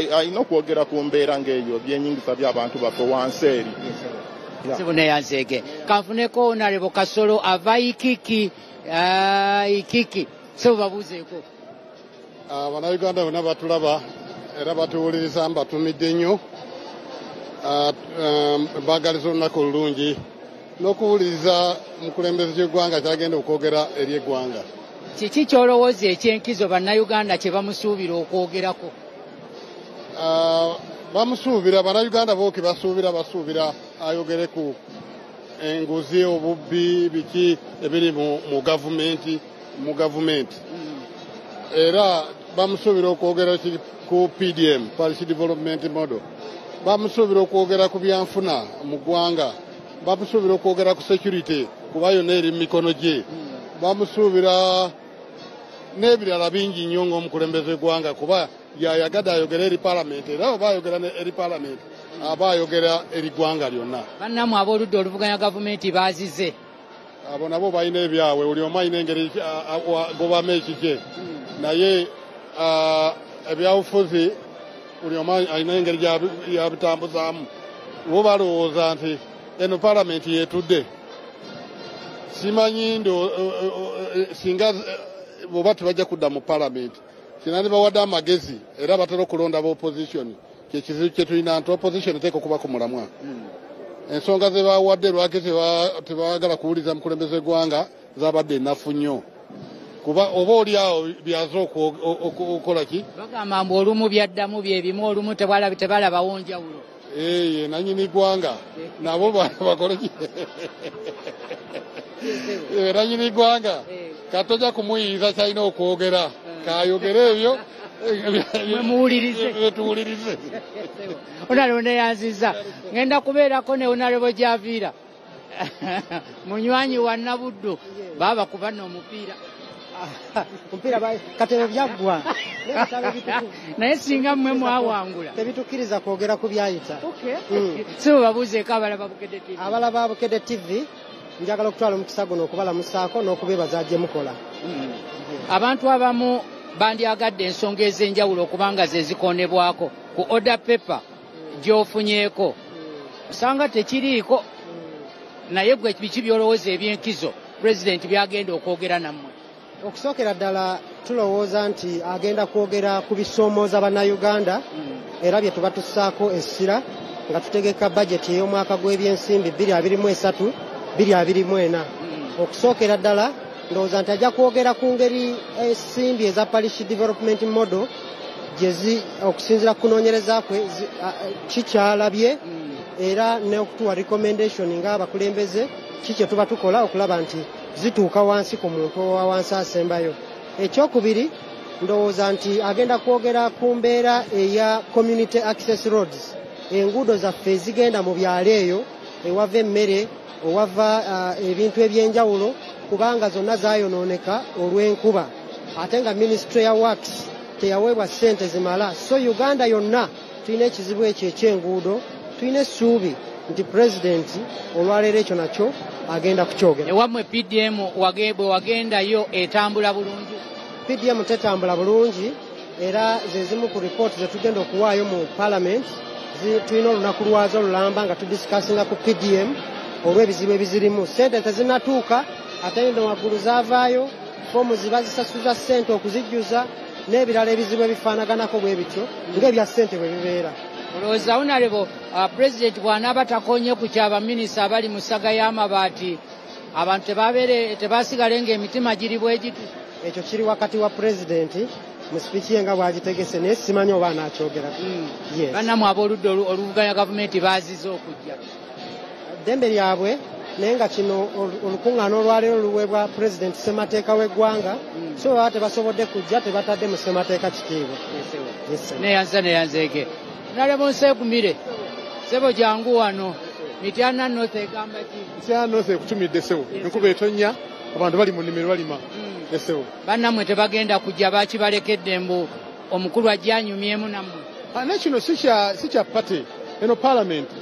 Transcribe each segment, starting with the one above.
alina okwogera ku mbeera ng'eyo byenyingisa by'abantu baffe wansi eri. Sibune yanzege kanfuneko Honorable Kasolo ava Ikiki so babuzeeko. Bannayuganda bonna batulaba era batuwuliriza mbatumidde nnyo. Baagaliza olunaku olulungi n'okuwuliriza omukulembeze gy'eggwanga kyagenda okwogera eri eggwanga. Kiki kyolowooza ekyenkizo bannayuganda kye bamusuubira okwogerako? Bamusuubira bannayuganda booke basuubira ayogere ku enguzi obubbi biki ebiri mu gavumenti era bamusuubira okwogera ku PDM Policy Development Model, bamusuubira okwogera ku byanfuna mu ggwanga, bamusuubira okwogera ku security kuba yonna eri mu mikono gye, bamusuubira n'ebirala bingi nnyo ng'omukulembeze gwanga kuba yayagadde ayogera eri Paalamenti era oba ayogera eri Paalamenti aba ayogera eri ggwanga lyonna. Bannamu ab'oludda oluvuganya gavumenti baazize. Abo nabo balina ebyabwe, buli omu alina engeri gobamu ekikye, naye ebyabufuzi buli omu alina engeri yabitambuzaamu. Bo balowooza nti eno Paalamenti yeetudde. Simanyi singa boba tebajja kudda mu Paalamenti kinani bawadde amagezi era batera okulonda ba opposition kyekizibu kye tulina nti opposition eteeka okuba ku mulamwa. Ensonga ze bawadde lwaki tebaagala kuwuliza mukulembeze eggwanga zabadde ennafu nnyo kuba oba oli awo byaza okukola ki bagamba mbu olumu byaddamu byebimu olumu tebalabawo njawulo. Nanyini ggwanga nabo bakole ki nanyini ggwanga katojja kumuyiiza kyalina okwogera kayogere ebyo tuwulirize. Honorable yanziza ngenda kubeerako ne Honorable Javiira munywanyi wa Nabuddu baba kuba n'omupiira katebe byaggwa naye singa mmwe mwawangula tebitukkiriza kwogera ku byayita. Si babuuzeeko abalaba Bukedde TV njagala okutwala omukisa guno okubalamusaako n'okubeebaza gye mukola. Abantu abamu bandyagadde ensonga ez'enjawulo okubanga ze zikonebwako ku order paper gy'ofunyeeko osanga tekiriiko, naye gwe biki byolowooza ebyenkizo Pulezidenti byagenda okwogera nammwe? Okusookera ddala tulowooza nti agenda kwogera ku bisoomooza bannayuganda era bye tuba tussaako essira nga tutegeka bajeti ey'omwaka gw'ebyensimbi 2023-2024. Okusookera ddala ndowooza nti ajja kwogera ku ngeri ensimbi eza Policy Development Model gyezi okusinziira ku kunoonyereza kwe kikyalabye era n'okutuwa recommendation ng'abakulembeze kikye tuba tukola okulaba nti zituuka wansi ku muntu owa wansi asembayo. Ekyokubiri ndowooza nti agenda kwogera ku mbeera eya community access roads, enguudo zaffe ezigenda mu byalo eyo ewava emmere owava ebintu ebyenjawulo kubanga zonna zaayonooneka olw'enkuba ate nga Ministry ya Works teyaweebwa ssente zimala. So Uganda yonna tulina ekizibu ekyo ekyenguudo, tulina essuubi nti Pulezidenti olwaleero ekyo nakyo agenda kukyogera. Ewammwe PDM bwe wagendayo etambula bulungi? PDM tetambula bulungi era ze zimu ku ripooti ze tugenda okuwaayo mu Paalamenti. Tulina olunaku lwazo olulamba nga tudisikasinga ku PDM olw'ebizibu ebizirimu. Ssente tezinnatuuka ate eno waggulu zaavaayo, foomu ziba zisasuza ssente okuzijjuza n'ebirala ebizibu ebifaanaganako bwe bityo ng'ebya ssente bwe bibeera. Olowooza Honorable Pulezidenti bw'anaaba takonye ku kyabaminisita abali mu ssaga y'amabaati abantu tebaasigale ng'emitima giri bwe giti? Ekyo kiri wakati wa Pulezidenti mu sipiiki ye nga bw'agitegese naye simanyi oba anaakyogerako. Bannamu ab'oludda oluvuganya gavumenti baazize okujja. Ddembe lyabwe naye nga kino olukuŋŋaana olwaleero luweebwa Pulezidenti ssemateeka w'eggwanga so baba tebasobodde kujja tebatadde mu ssemateeka kitiibwa. Neyanzeeke Honorable Nseegumire sebo jangu wano Mityana North egamba ki? Mityana North ekutumidde sebo enkuba etonnya abantu bali mu nnimiro balima esebo. Bannammwe tebagenda kujja bakibalekedde mbu omukulu ajjanyumyemu nammwe? Nekino si kya pate eno Paalamenti.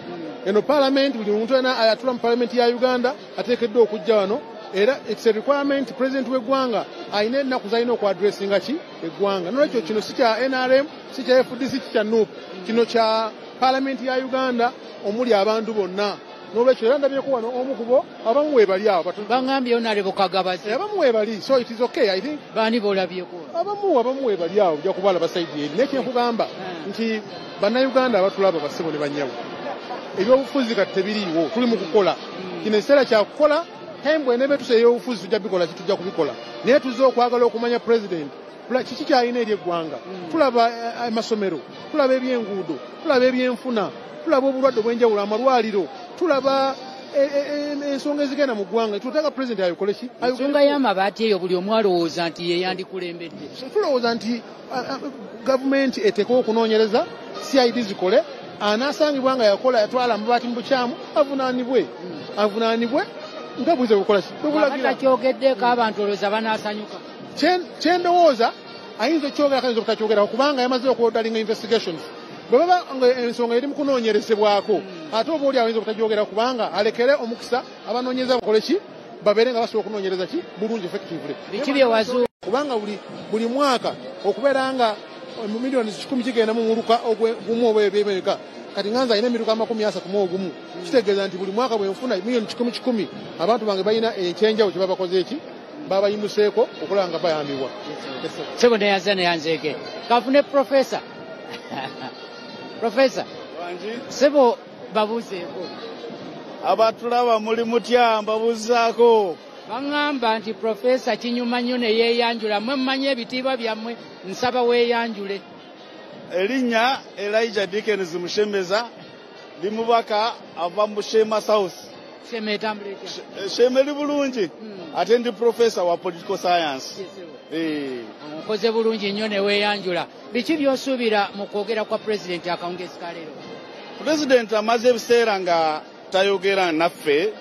Eno Paalamenti buli muntu ayatula mu Paalamenti ya Uganda ateekeddwa okujja wano era it's a requirement president w'eggwanga ayina ennaku zalina okwadressinga ki eggwanga nolwekyo kino si kya NRM si kya FDC si kya NUP kino kya Paalamenti ya Uganda omuli abantu bonna n'olwekyo era ndabyeko wano omu kubo abamu weebali awo bangambye onalebo kagabazi abamu weebali so it is okay I think bani bolabyeko abamu weebali awo ojja kubala basayidi eri naye kyenkugamba nti bannayuganda abatulaba basebo ne banyawo ebyobufuzi kati tebiriiwo tuli mu kukola kino ekiseera kya kukola hembwe enebetuse ey'obufuzi tujja bikola kitujja kubikola naye tuzze okwagala okumanya president kiki kyalina eri eggwanga tulaba amasomero tulaba ebyenguudo tulaba ebyenfuna tulaba obulwadde obw'enjawulo amalwaliro tulaba ensonga ezigenda mu ggwanga tutaka president ayokole ki ensonga y'amabaati eyo buli omu alowooza nti ye yandikulembedde tulowooza nti gavumenti eteekewo okunoonyereza CID zikole anaasangibwa nga yakola yatwala amabaati mu bukyamu avunaanibwe nga bwize bukola ki bwebulagirakyogeddeeko abantu olowooza banaasanyuka kyendowooza ayinza okyogera kayinza obutakyogeraho kubanga yamaze okwodalinga investigations bwe baba ensonga eri mu kunoonyerezebwako ate oba oli ayinza obutagyogera kubanga alekere omukisa abanoonyereza bakole ki babeere nga basobola okunoonyereza ki bulungi effectively biki byewazu kubanga buli mwaka okubeera nga mu milioni 10 kigenda mu muluka gumu oba ebyemeka kati nganza alina emiruka 31 kitegeeza nti buli mwaka bwe nfuna milioni 10 abantu bange balina ekyenjawo kye babakoze eki babayimuseeko okulaba nga bayambibwa sebo neyaza neyanzeeke kafune profesa profesa sebo babuuzeeko abatulaba muli mutya mbabuuzaako baŋŋamba nti profesa kinyuma nnyo ne yeeyanjula mwe mmanyi ebitiibwa byammwe nsaba weeyanjule erinnya Elijah Dickens Mushemeza ndi mubaka ava mu Shema South Shema etambula etya Shema eri bulungi ate ndi professor wa political science okoze bulungi nnyo ne weeyanjula biki by'osuubira mu kwogera kwa president akawungezi ka leero president amaze ebiseera nga tayogera naffe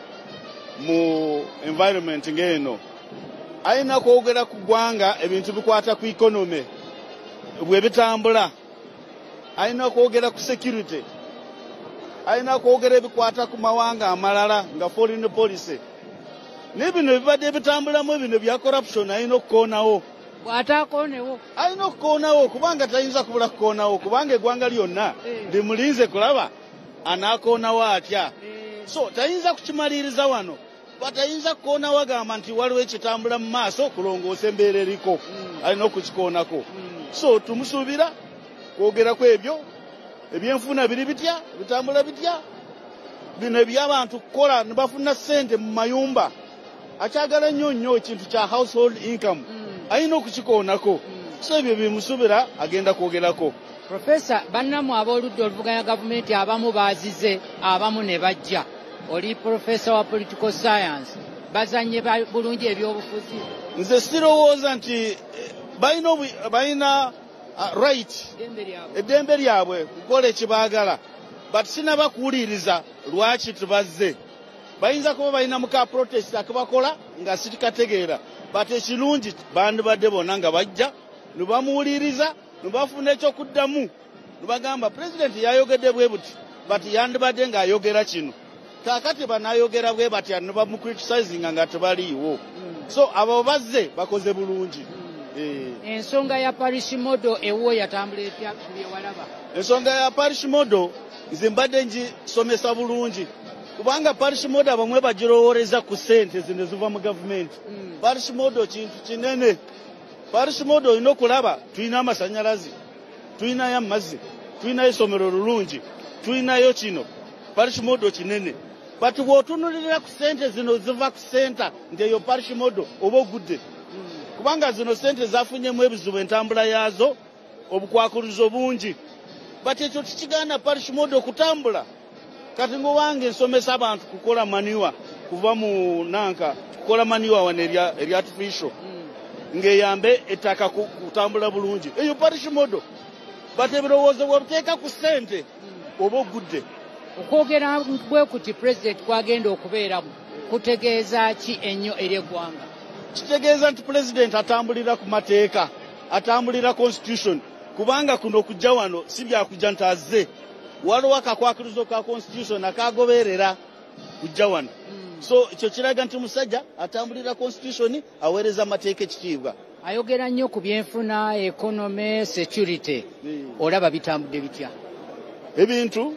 mu environment ng'eno ayina kwogera ku ggwanga ebintu bikwata ku economy bwe bitambula ayina kwogera ku security ayina kwogera ebikwata ku mawanga amalala nga foreign policy n'ebino bibadde bitambulamu bino bya corruption ayina okukoonawo bw'ataakoonewo ayina okukoonawo kubanga tayinza kubula kukoonawo kubanga eggwanga lyonna limulinze kulaba anaakoonawo atya so tayinza kukimaliriza wano batayinza kukoonawo agamba nti waliwo ekitambula mu maaso okulongoosa embeera eriko alina okukikoonako so tumusuubira kwogeraku ebyo ebyenfuna biri bitya bitambula bitya bino eby'abantu kukola ne bafuna ssente mu mayumba akyagala nnyo ekintu kya household income ayina okukikoonako so ebyo bimusuubira agenda kwogerako profesa bannamu ab'oludda oluvuganya gavumenti abamu baazize abamu ne bajja oli profesa wa political science bazanye bulungi ebyobufuzi nze sirowooza nti balina right eddembe lyabwe kukola ekibaagala but sinabakuwuliriza lwaki tubazze bayinza kuba balina muka protest akibakola nga sitikategeera but ekirungi bandibadde bonna nga bajja ne bamuwuliriza ne bafuna ekyokuddamu ne bagamba president yayogedde bwe buti but yandibadde ng'ayogera kino kaakati banaayogera bwe batya ne bamucriticinga nga tebaliiwo so abo bazze bakoze bulungi ensonga ya parish model ewo yatambula etya byewalaba ensonga ya parish model nze mbadde ngisomesa bulungi kubanga parish model abamwe bagirowooleza ku ssente zino ziva mu gavumenti parish model kintu kinene parish model olina okulaba tulina amasanyalaze tulinayo amazzi tulinayo essomero lulungi tulinayo kino parish model kinene but bw'otunulirira ku ssente zino ziva ku ssenta nti eyo parish model oba ogudde kubanga zino ssente zafunyemu ebizibu entambula yaazo obukwakulizo bungi but ekyo tikigaana parish model okutambula kati ngowange nsomesa abantu kukola maniwa kuva mu nanka kukola maniwa wano eri artificial ng'eyambe ettaka kutambula bulungi eyo parish model but ebirowoozo bw'obuteeka ku ssente oba ogudde okwogera bwe kuti president kwagenda okubeeramu kutegeeza ki ennyo eri eggwanga kitegeeza nti president atambulira ku mateeka atambulira constitution kubanga kuno okujja wano si byakujja nti azze waliwo akakwakirizo ka constitution akagoberera kujja wano So ekyo kiraga nti musajja atambulira constitution aweereza amateeka ekitiibwa. Ayogera nnyo ku byenfuna, economy, security. Olaba bitambudde bitya? Ebintu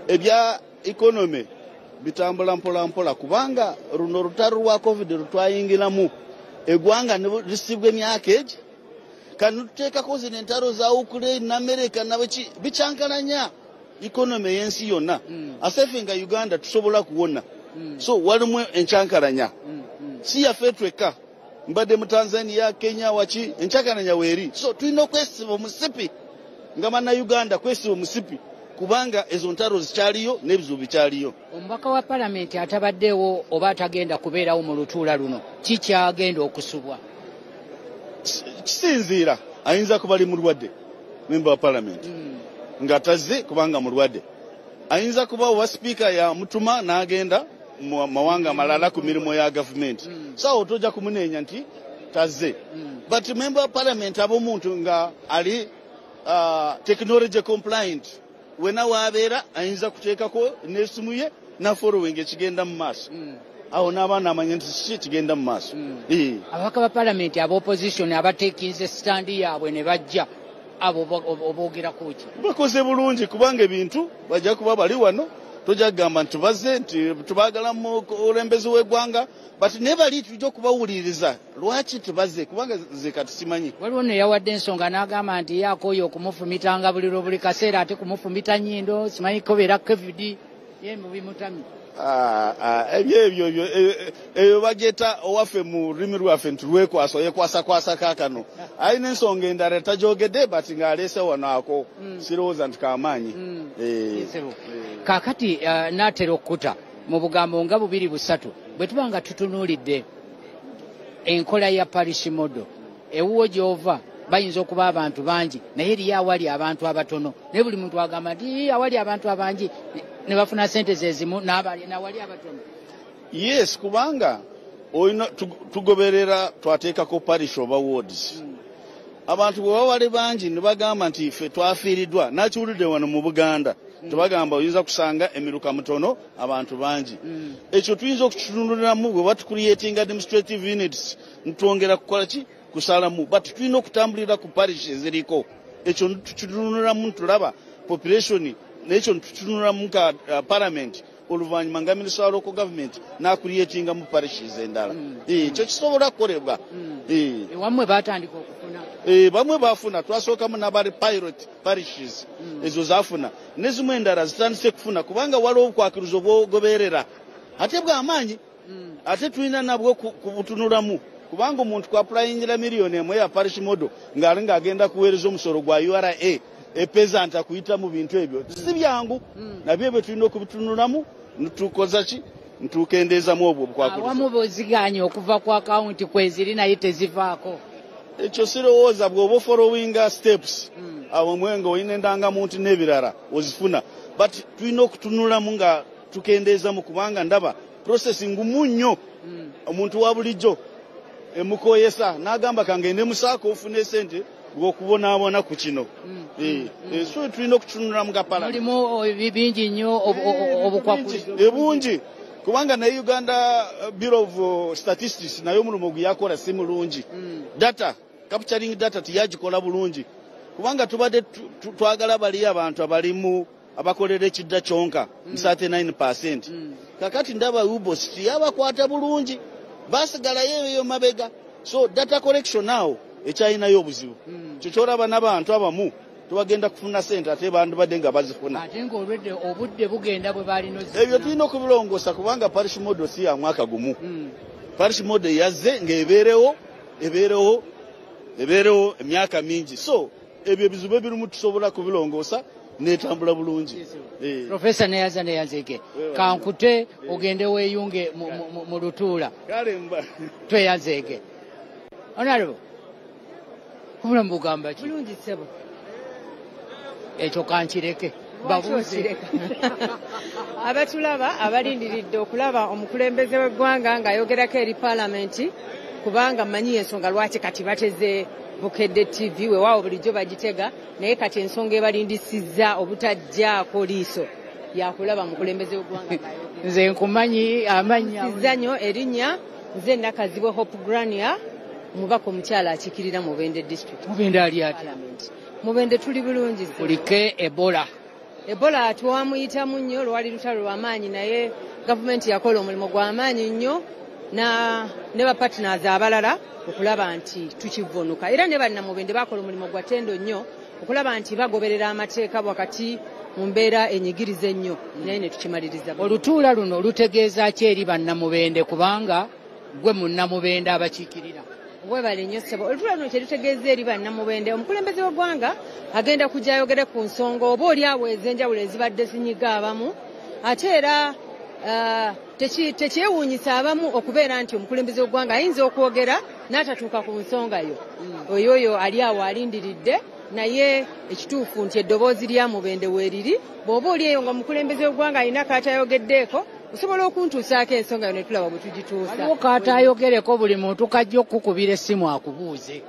ebya economy bitambula mpola mpola kubanga runo rutaru rwa covid rutwayingiramu eggwanga ne lisibwa emyaka egi kano tuteekako zino entalo za Ukraine n'Amerika nabaki bicyankalanya economy y'ensi yonna asefe nga Uganda tusobola kuwona so walimu encyankalanya si yaffe twekka mbadde mu Tanzania, Kenya waki encyankalanya weeri so tulina okwesiba omusipi nga manna Uganda kwesiba omusipi kubanga ezo ntalo zikyaliyo n'ebizibu bikyaliyo. Omubaka wa Paalamenti atabaddewo oba atagenda kubeerawo mu lutuula luno kikyagenda okusubwa? Kisinziira ayinza kuba ali mulwadde memba wa Paalamenti nga tazze kubanga mulwadde ayinza kuba owa sipiika ya mutuma n'agenda mu mawanga malala ku mirimu ya gavumenti so tojja kumuneenya nti tazze but memba wa Paalamenti ab'omuntu nga ali technology compliant wena wabeera ayinza kuteekako n'essimu ye na following ekigenda mu maaso awo n'abaana amanya nti kiki kigenda mu maaso. Ababaka ba Paalamenti ab'opposition abateekinze sitandi yaabwe ne bajja abo oboogerako ki? Bakoze bulungi kubanga ebintu bajja kuba bali wano tojja kugamba nti tubazze nti tubaagala mu kulembezi w'eggwanga but ne bali tujja okubawuliriza lwaki tubazze kubanga ze kati simanyi. Waliwo ne yawadde ensonga n'agamba nti yakooyo okumufumitanga buli kaseera ate kumufumita nnyindo simanyi kobeera covid ye mubimutamye. Ebyo bagyeta owaffe mu lulimi lwaffe nti lwekwasa yekwasa kaakano alina ensonga endala tajogedde but ng'aleese wano ako sirowooza nti kamaanyi. Kaakati n'atera okkuta mu bugambo nga 2-3 bwe tuba nga tutunuulidde enkola ya parish model ewuwo gy'ova bayinza okuba abantu bangi naye eriyo awali abantu abatono naye buli muntu agamba nti awali abantu abangi ne bafuna sente zezimu n'awali abatono. Yes kubanga oyina tugoberera twateekako parish oba wards abantu bwe bawali bangi ne bagamba nti ffe twafiiriddwa nakiwulidde wano mu Buganda tubagamba oyinza kusanga emiruka mutono abantu bangi ekyo tuyinza okukitunuliramu bwe batucreating administrative units ntwongera kukola ki kusalamu but tulina okutambulira ku parish eziriko ekyo tukitunuliramu tulaba population n'ekyo tukitunuliramu ka Parliament oluvannyuma nga minisita wa local government n'acreatinga mu parishes endala ekyo kisobola kukolebwa. Wamwe batandika okufuna bamwe bafuna twasookamu n'abali pilot parishes ezo zafuna nezimu endala zitandise kufuna kubanga waliwo obukwakirizo bwogoberera ate bw'amaanyi ate tulina nabwo kubutunulamu kubanga omuntu kwapulayingira miliyoni emwe ya parish model ng'ali ng'agenda kuweereza omusolo gwa URA epezant akuyita mu bintu ebyo si byangu nabyo ebyo tulina okubitunulamu nitukoza ki ntukendeezamu obwo obukwakirizo. Awamu boziganya okuva ku akawunti kweziri naye tezivaako. Ekyo sirowooza bw'oba following steps awo mwenga oyina endangamuntu n'ebirala ozifuna but tulina okutunulamu nga tukendeezamu kubanga ndaba processing nnyo omuntu wa bulijjo emukoyesa n'agamba kangende musaako ofune sente bw'okubonaabona ku kino so tulina okutunulamu ga Paalamenti. Mulimu bingi nnyo obukwakulizo ebungi kubanga ne Uganda Bureau of Statistics nayo omulimu gwe yakola si mulungi data capturing data tiyagikola bulungi kubanga tubadde twagala bali abantu abalimu abakolera ekidda kyonka 39% kakati ndaba ubos tiyabakwata bulungi basigalayo eyo mabega so data collection now ekyayinayo obuzibu kyokyolaba n'abantu abamu tubagenda kufuna sente ate bantu badde nga bazifuna ate ng'olwedde obudde bugenda bwe balino ebyo tulina okubilongoosa kubanga parish model si ya mwaka gumu parish model yazze ng'ebeerewo emyaka mingi so ebyo ebizibu ebirimu tusobola kubilongoosa netambula bulungi. Professor Neyanzeke kankute ogende weeyunge mu lutuula tweyanzeke onalabo kubula mbugamba ki bulungi sebo ekyo kankireke babuuze abatulaba abalindiridde okulaba omukulembeze w'eggwanga ng'ayogerako eri Paalamenti kubanga mmanyi ensonga lwaki kati bateze Bukedde TV weewaawo bulijjo bagitega naye kati ensonga ebalindisizza obutajjaako liiso yakulaba mukulembeze w'eggwanga nze nkumanyi amanya sizanyo erinnya nze nakazibwe Hope Grania mubaka omukyala akiikirira Mubende district. Mubende ali ati Mubende tuli bulungi kulike Ebola twamuyitamu nnyo lwali lutalo lw'amaanyi naye gavumenti yakola omulimu gw'amaanyi nnyo ne bapartners abalala okulaba nti tukivunuka era ne bannamubende bakola omulimu gwa ttendo nnyo okulaba nti bagoberera amateeka wakati mu mbeera enyigiriza ennyo naye ne tukimaliriza. Olutuula luno lutegeeza ki eri bannamubende kubanga gwe munnamubende abakiikirira? Webale nnyo ssebo. Olutuula luno kyerutegeeza eri bannamubende omukulembeze w'eggwanga agenda kujja ayogere ku nsonga oba oli awo ez'enjawulo ezibadde zinyiga abamu ate era tekyewuunyisa abamu okubeera nti omukulembeze w'eggwanga ayinza okwogera n'atatuuka ku nsonga yo. Oyo ali awo alindiridde naye ekituufu nti eddoboozi lya Mubende weeriri bw'oba oli eyo nga omukulembeze w'eggwanga alina kaatayogeddeeko osobola okuntuusaako ensonga yo ne tulaba bwe tugituusa. Waliwo kaatayogereko buli muntu kajja okukubira essimu akubuuze.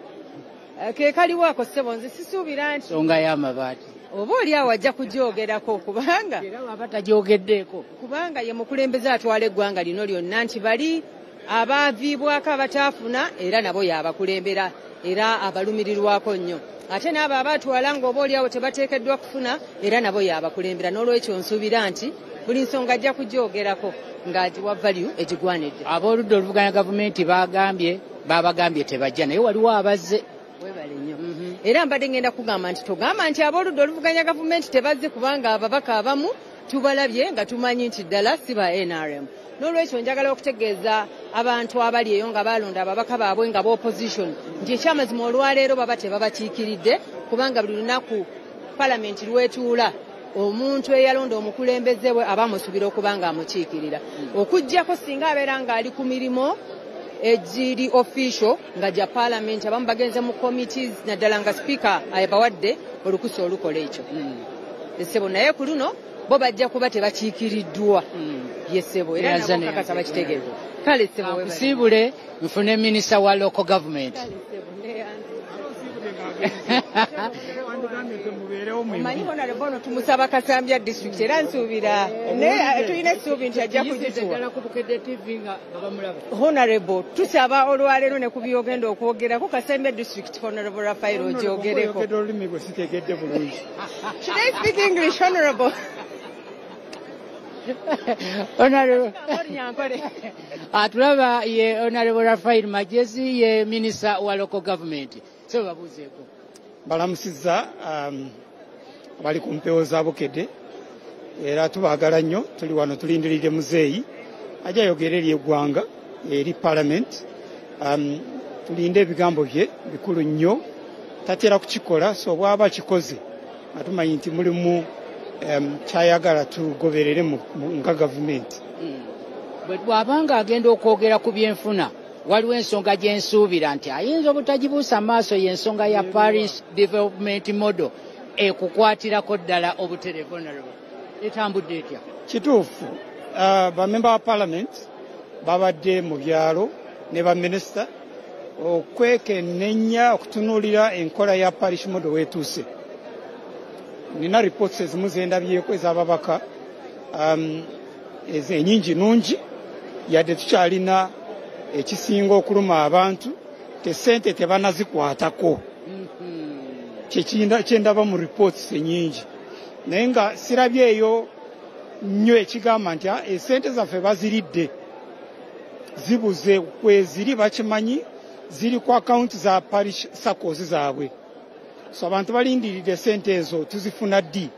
Ke kaliwo ako ssebo nze sisuubira nti nsonga y'amabaati oba oli awo ajja kugyogerako kubanga era waba tagyogeddeko kubanga ye mukulembeze atwala eggwanga lino lyonna nti bali abaaviibwako abataafuna era nabo y'abakulembera era abalumirirwako nnyo ate n'abo abaatwala ng'oba oli awo tebateekeddwa kufuna era nabo y'abakulembera n'olwekyo nsuubira nti buli nsonga ajja kugyogerako ng'agiwa value egigwanidde. Ab'oludda oluvuganya gavumenti babagambye tebajja naye waliwo abazze. Webale nnyo. Era mbadde ngenda kugamba nti togamba nti ab'oludda oluvuganya gavumenti tebazze kubanga ababaka abamu tubalabye nga tumanyi nti ddala si ba NRM. N'olwekyo njagala okutegeeza abantu abali eyo nga balonda ababaka baabwe nga b'opposition nti ekyamazima olwaleero baba tebabakiikiridde kubanga buli lunaku Paalamenti lwetuula omuntu eyalonda omukulembeze we aba amusuubira okuba nga amukiikirira okuggyako singa abeera ng'ali ku mirimu egiri official nga gya Paalamenti abamu bagenze mu committees naddala nga sipiika abawadde olukusa olukola ekyo. Essebo naye ku luno bo bajja kuba tebakiikiriddwa yessebo era nabo kakasa bakitegeeza. Kale ssebo kusiibule nfune minisita wa local government. Omanyi honorable ono tumusaba Kasambya district era nsuubira tulina essuubi nti ajja kugituwa. Honorable tusaba olwaleero ne ku byogenda okwogerako Kasambya district honorable Raphael ogyogereko. Should I speak English, honorable? Honorable atulaba ye honorable Raphael Magezi ye minisita wa local government. So babuzeeko. Balamusizza bali ku mpewo za Bukedde era tubaagala nnyo tuli wano tulindiridde muzeeyi ajja ayogera eri eggwanga eri Paalamenti tulinde ebigambo bye bikulu nnyo tatera kukikola so bw'aba kikoze nga tumanyi nti mulimu kyayagala tugoberere nga gavumenti. Bwe bw'abanga agenda okwogera ku byenfuna waliwo ensonga gyensuubira nti ayinza obutagibuusa maaso y'ensonga ya Parish Development Model ekukwatirako ddala obutereevu etambudde etya? Kituufu bamemba ba Paalamenti babadde mu byalo ne baminisita okwekennenya okutunuulira enkola ya Parish Model weetuuse. Nina reports ezimu zendabyeko ez'ababaka enyingi nungi yadde tukyalina ekisinga okuluma abantu tesente tebanazikwatako kyendaba mu reports enyingi naye nga sirabyeyo nnyo ekigamba nti esente zaffe baziridde zibuze kweziri bakimanyi ziri ku akawunti za parish SACCOs zaabwe so abantu balindiridde sente ezo tuzifuna ddi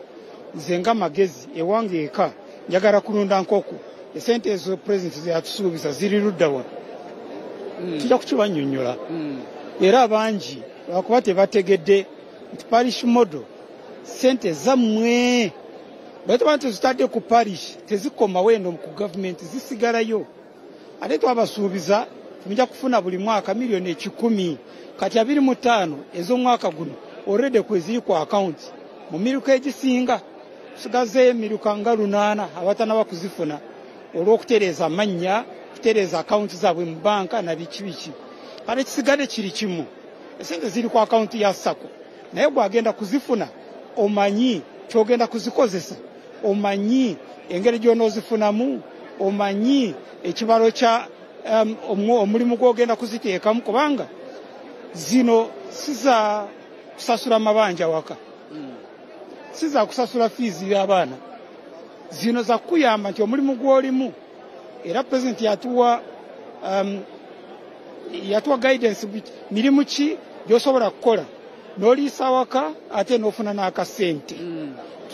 nze nga Magezi ewange eka njagala kulunda nkoko esente ezo president zeyatusuubiza ziri luddawa tujja kukibannyonnyola era abangi lwakuba tebategedde nti Parish Model sente zammwe bwe tuba tuzitadde ku parish tezikomawo eno ku gavumenti zisigalayo ate twabasuubiza tujja kufuna buli mwaka $1,000,000 kati 25 ez'omwaka guno already kweziri ku akawunti mu miruka egisinga tusigazeeyo emiruka nga 8 abatanaba kuzifuna olw'okutereeza amannya kutereeza akawunti zaabwe mu banka na biki kale kisigadde kiri kimu esente ziri ku akawunti ya SACCO naye bw'agenda kuzifuna omanyi kyogenda kuzikozesa omanyi engeri gy'onoozifunamu, omanyi ekibalo kya omulimu gw'ogenda kuziteekamu, kubanga zino siza kusasula mabanja waka, siza kusasula fiizi y'abaana, zino za kuyamba nti omulimu gw'olimu. Era pulezidenti yatuwa guidance mirimu ki gy'osobola kukola n'oliisa waka ate n'ofuna n'akasente.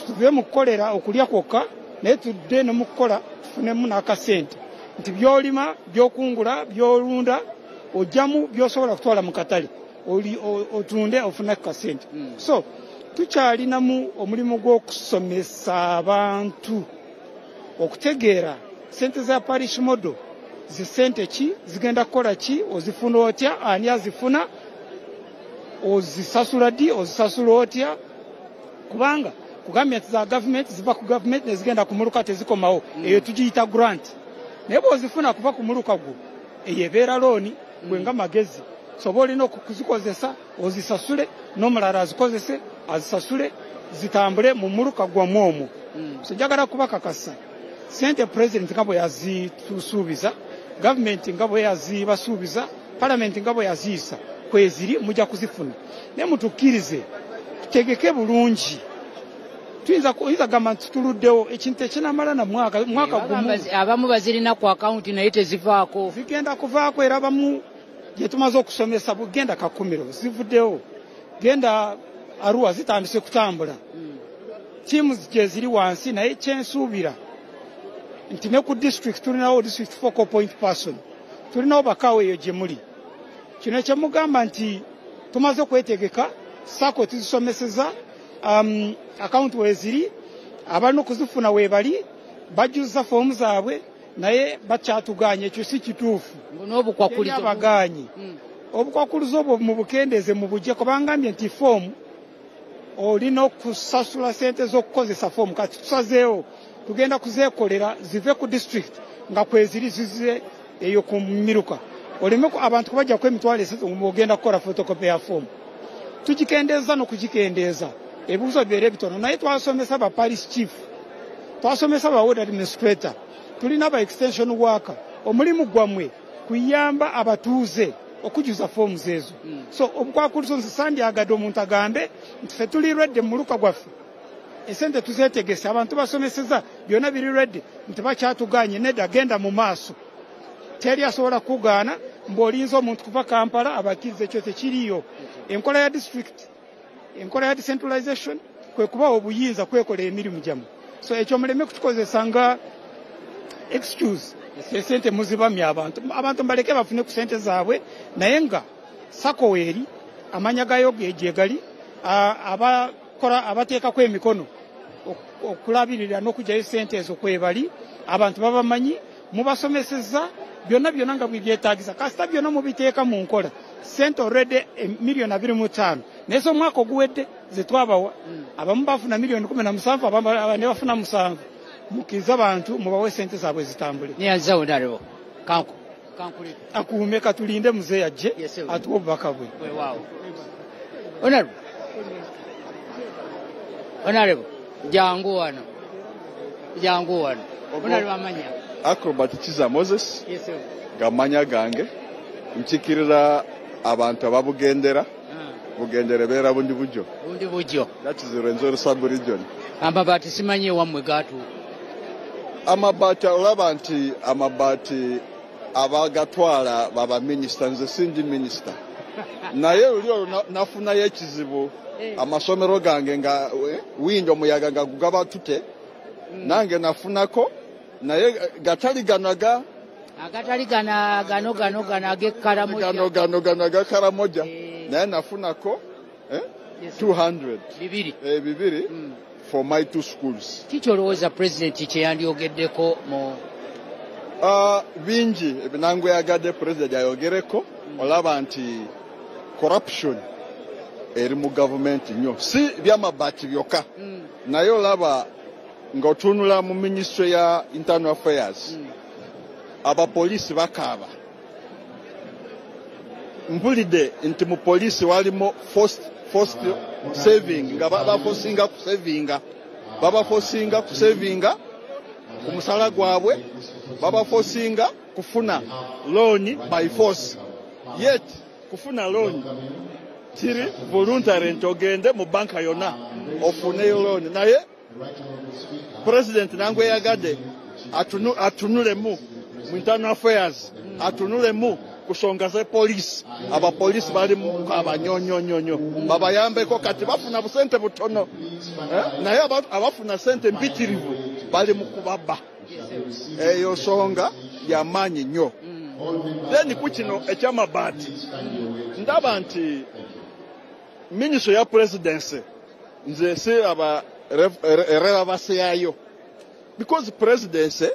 Tuve mu kukolera okulya kwokka naye tudde ne mu kukola tufunemu n'akasente, nti by'olima, by'okungula, by'olunda ojjamu by'osobola kutwala mu katale otunde ofuna kasente. So tukyalinamu omulimu gw'okusomesa abantu okutegeera sente za parish model zi sente ki zigenda kukola ki, ozifuna otya, ani azifuna, ozisasula ddi, ozisasula otya, kubanga kugambye nti za gavumenti ziva ku gavumenti ne zigenda ku muluka tezikomawo, eyo tugiyita grant. Naye bw'ozifuna kuva ku muluka gwo eyo ebeera looni, gwe nga magezi soba olina okuzikozesa ozisasule, n'omulala azikozese azisasule, zitambule mu muluka gwamu omwo. So njagala kubakakasa sente pulezidenti nga bwe yazitusuubiza, gavumenti nga bwe yazibasuubiza, paalamenti nga bwe yaziisa, kweziri mujja kuzifuna. Naye mutukkirize tutegeke bulungi. Tuyinza gamba nti tuluddewo ekintu ekinamala na mwaka gumu. Abamu bazirina ku akawunti naye tezivaako. Zigenda kuvaako, era abamu gye tumaze okusomesa bugenda kakumiro zivuddewo. Genda Arua zitandise kutambula. Tiimu gye ziri wansi, naye kyensuubira nti ne ku district tulinawo district focal point person, tulinawo bakawo eyo gye muli. Kino ekyemugamba nti tumaze okwetegeka, sako tuzisomeseza, akawunti weeziri, abalina okuzifuna weebali, bajjuza foomu zaabwe, naye bakyatuganye, ekyo si kituufu. Abaganye obukwakuluzo obwo mu bukendeeze mu bujje, kubanga ngambye nti foomu olina okusasula sente z'okukozesa foomu. Kati tusazeewo tugenda kuzeekolera zive ku district nga kweziri zize eyo ku miruka, oleme abantu kubajja ku emitwalo esatu ogenda kukola photocopy ya foomu. Tugikendeeza n'okugikendeeza, ebibuuzo bibeere bitono, naye twasomesa ba parish chief, twasomesa ba ward administrator, tulina ba extension worker. Omulimu gwammwe kuyamba abatuuze okujuza foomu ezo. So obukwakuluzo nsandyagadde omuntu agambe nti ffe tuli redde mu muluka gwaffe, esente tuzeetegese, abantu basomeseza, byonna biri redde, nti bakyatuganye. Nedda, genda mu maaso, teri asobola kugaana mb'olinza omuntu kuva Kampala abakkiriza, ekyo tekiriyo. Enkola ya district, enkola ya decentralization kwe kubawa obuyinza kwekola emirimu gyamu. So ekyo muleme kukikozesa nga excuse, esente muzibamya abantu mbaleke bafune ku sente zaabwe, naye nga sako weeri amanya gayo gye gali, abateekako emikono okulabirira n'okugyayo sente ezo kwebali, abantu babamanyi, mubasomeseza, byonna nga bwebyetaagisa. Kasita byonna mubiteeka mu nkola, sente already $2.5 million. Naye so omwaka oguwedde ze twabawa, abamu bafuna $17 million, abandi bafuna 7. Mukiza abantu mubawe sente zaabwe zitambule. Niyanza onarebo kanku akuume katulinde muzeeyi ajje atuwa obubaka bwe. Onarebo jangu wano onarebo amanya Acrobat Kiza Moses gamanya gange nchikirira abantu ababugendera bugendere beera bundi bujjo. That is the Rwenzori sub-region. Amabati simanye wamwe gatu amabati olaba nti amabati abagatwala baba minister, nze sindi minister. Naye olyo nafuna yekizibu amasomero gange nga windo muyaga nga gugaba tute, nange nafunako, naye gatali ganaga gano agekaramoja naye nafunako 200 bibiri for my 2 schools. Kikyolowooza president kyeyandyogeddeko mu bingi ebinangwe yagadde president ayogereko, olaba nti corruption eri mu government nnyo, si byamabati byokka, naye olaba ng'otunula mu ministry ya internal affairs, abapoliisi bakaaba. Mpulidde nti mu poliisi walimu forced saving, nga bafosinga kusavinga baba forcinga kusavinga ku musala gwabwe, baba forcinga kufuna loan by force. Yet kufuna loan kiri voluntary ntogende mu banka yona ofune loan. Naye president nangwe yagade atunule mu internal affairs, atunule mu kusonga ze police, aba police bali mu abanyonyonyonyo baba yambeko kati bafuna busente butono, naye abafuna sente mpitirivu bali mu kubaba. Eyo songa ya manyi nnyo. Then kukino ekyamabati ndaba nti ministry ya presidency nze se aba relevance yayo, because presidency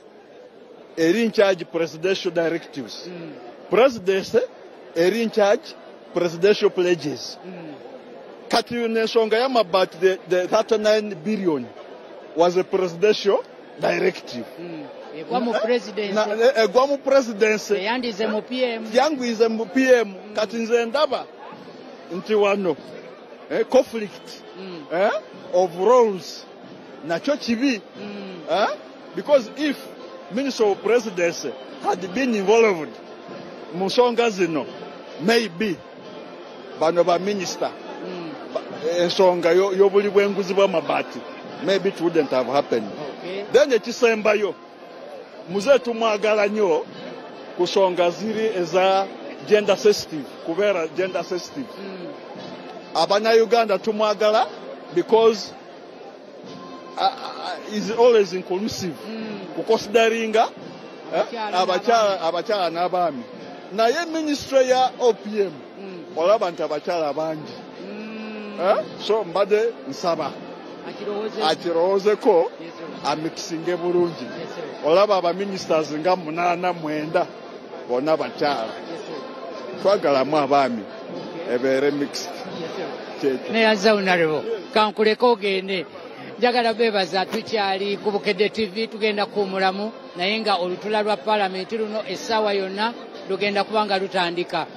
is in charge presidential directives, presidency is in charge presidential pledges. Kati nsonga y'amabati the 39 billion was a presidential directive. Egwa mu presidency yandize mu PM, yangize mu PM. Kati nze ndaba nti wano conflict of roles nacho kibi, because if Minister of Presidency had been involved mu nsonga zino, maybe bano ba minister ensonga y'obuli bw'enguzi bw'amabati, maybe it wouldn't have happened. Then ekisembayo muze tumwagala nnyo kusonga ziri eza gender sensitive, kubeera gender sensitive. Abana Uganda tumwagala because is always inclusive, kukonsideringa abakyala n'abaami. Naye ministry ya OPM olaba nti abakyala bangi, so mbadde nsaba akirowoozeko amikisinge bulungi. Olaba abaministers nga 8-9 bonna bakyala, twagalamu abaami ebeere mixed. Neyazaunarebo kankuleko ogende. Njagala bebaza tukyali ku Bukedde TV, tugenda kuwumulamu naye nga olutula lwa Paalamenti luno essaawa yonna lugenda kubanga lutandika.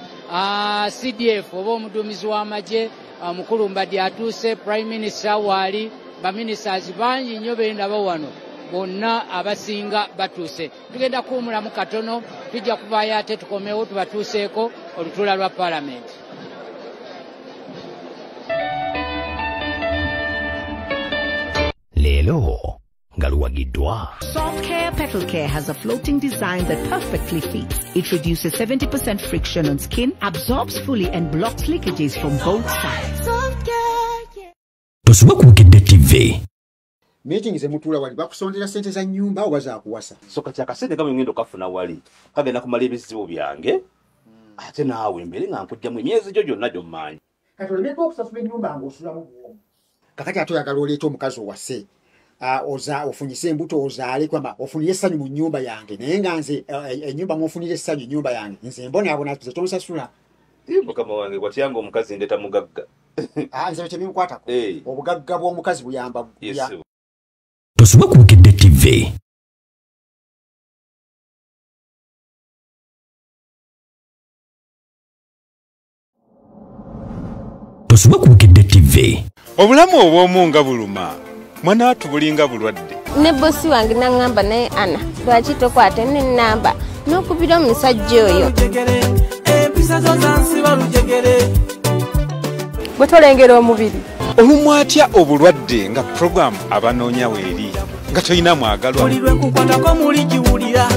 CDF oba omuduumizi w'amagye mukulu Mbadde atuuse, Prime Minister waali, baministers bangi nnyo benda bawano, bonna abasinga batuuse. Tugenda kuwumulamu katono, tujja kuvaayo ate tukomewo tubatuuseeko olutula lwa Paalamenti. Lelo Galuwagidwa. Soft Care Petal Care has a floating design that perfectly fits. It reduces 70% friction on skin, absorbs fully and blocks leakages from both sides. Soft Care. Tosuba ku Bukedde TV. Meeting ze mutula wali bakusondera sente za nyumba oba za kuwasa. Soka kya kasente kama ngendo kafuna wali. Kagenda kumala ebizibu byange. Ate naawe mbere nga nkujja mu myezi jojo najo manyi. Kati oleka okusasula ennyumba ng'osula mu bwomu. Kakati atoyagala oleeta omukazi owase. Oza ofunyise embuto ozaale kwamba ofunire essanyu mu nnyumba yange, naye nga nze ennyumba mw'ofunire essanyu nnyumba yange nze mbonaabona tuze tomusasula. Mukama wange watyanga omukazi ndeta mugagga. Nze tebimukwatako. Obugagga bw'omukazi buyamba. Tosuba ku Bukedde TV. Tosuba ku Bukedde TV. Obulamu obw'omu nga buluma, mwana watu bulinga bulwadde. Ne bosi wange nangamba naye Ana, lwaki tokwata n'ennamba n'okubira omusajja oyo. Empisa zo zansiba lujegere. Bwe tolengera omubiri. Olumwa atya obulwadde nga program abanoonya weeri nga toyina mwagalwa. Olirwe nkukwatako muli giwulira.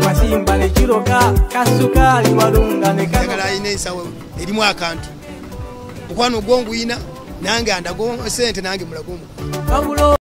Masimba ne kiroga, kasukaali walunga ne kagala ayina ensawo erimu akantu. Mukwano gwonguyina nange andago sente nange mulago.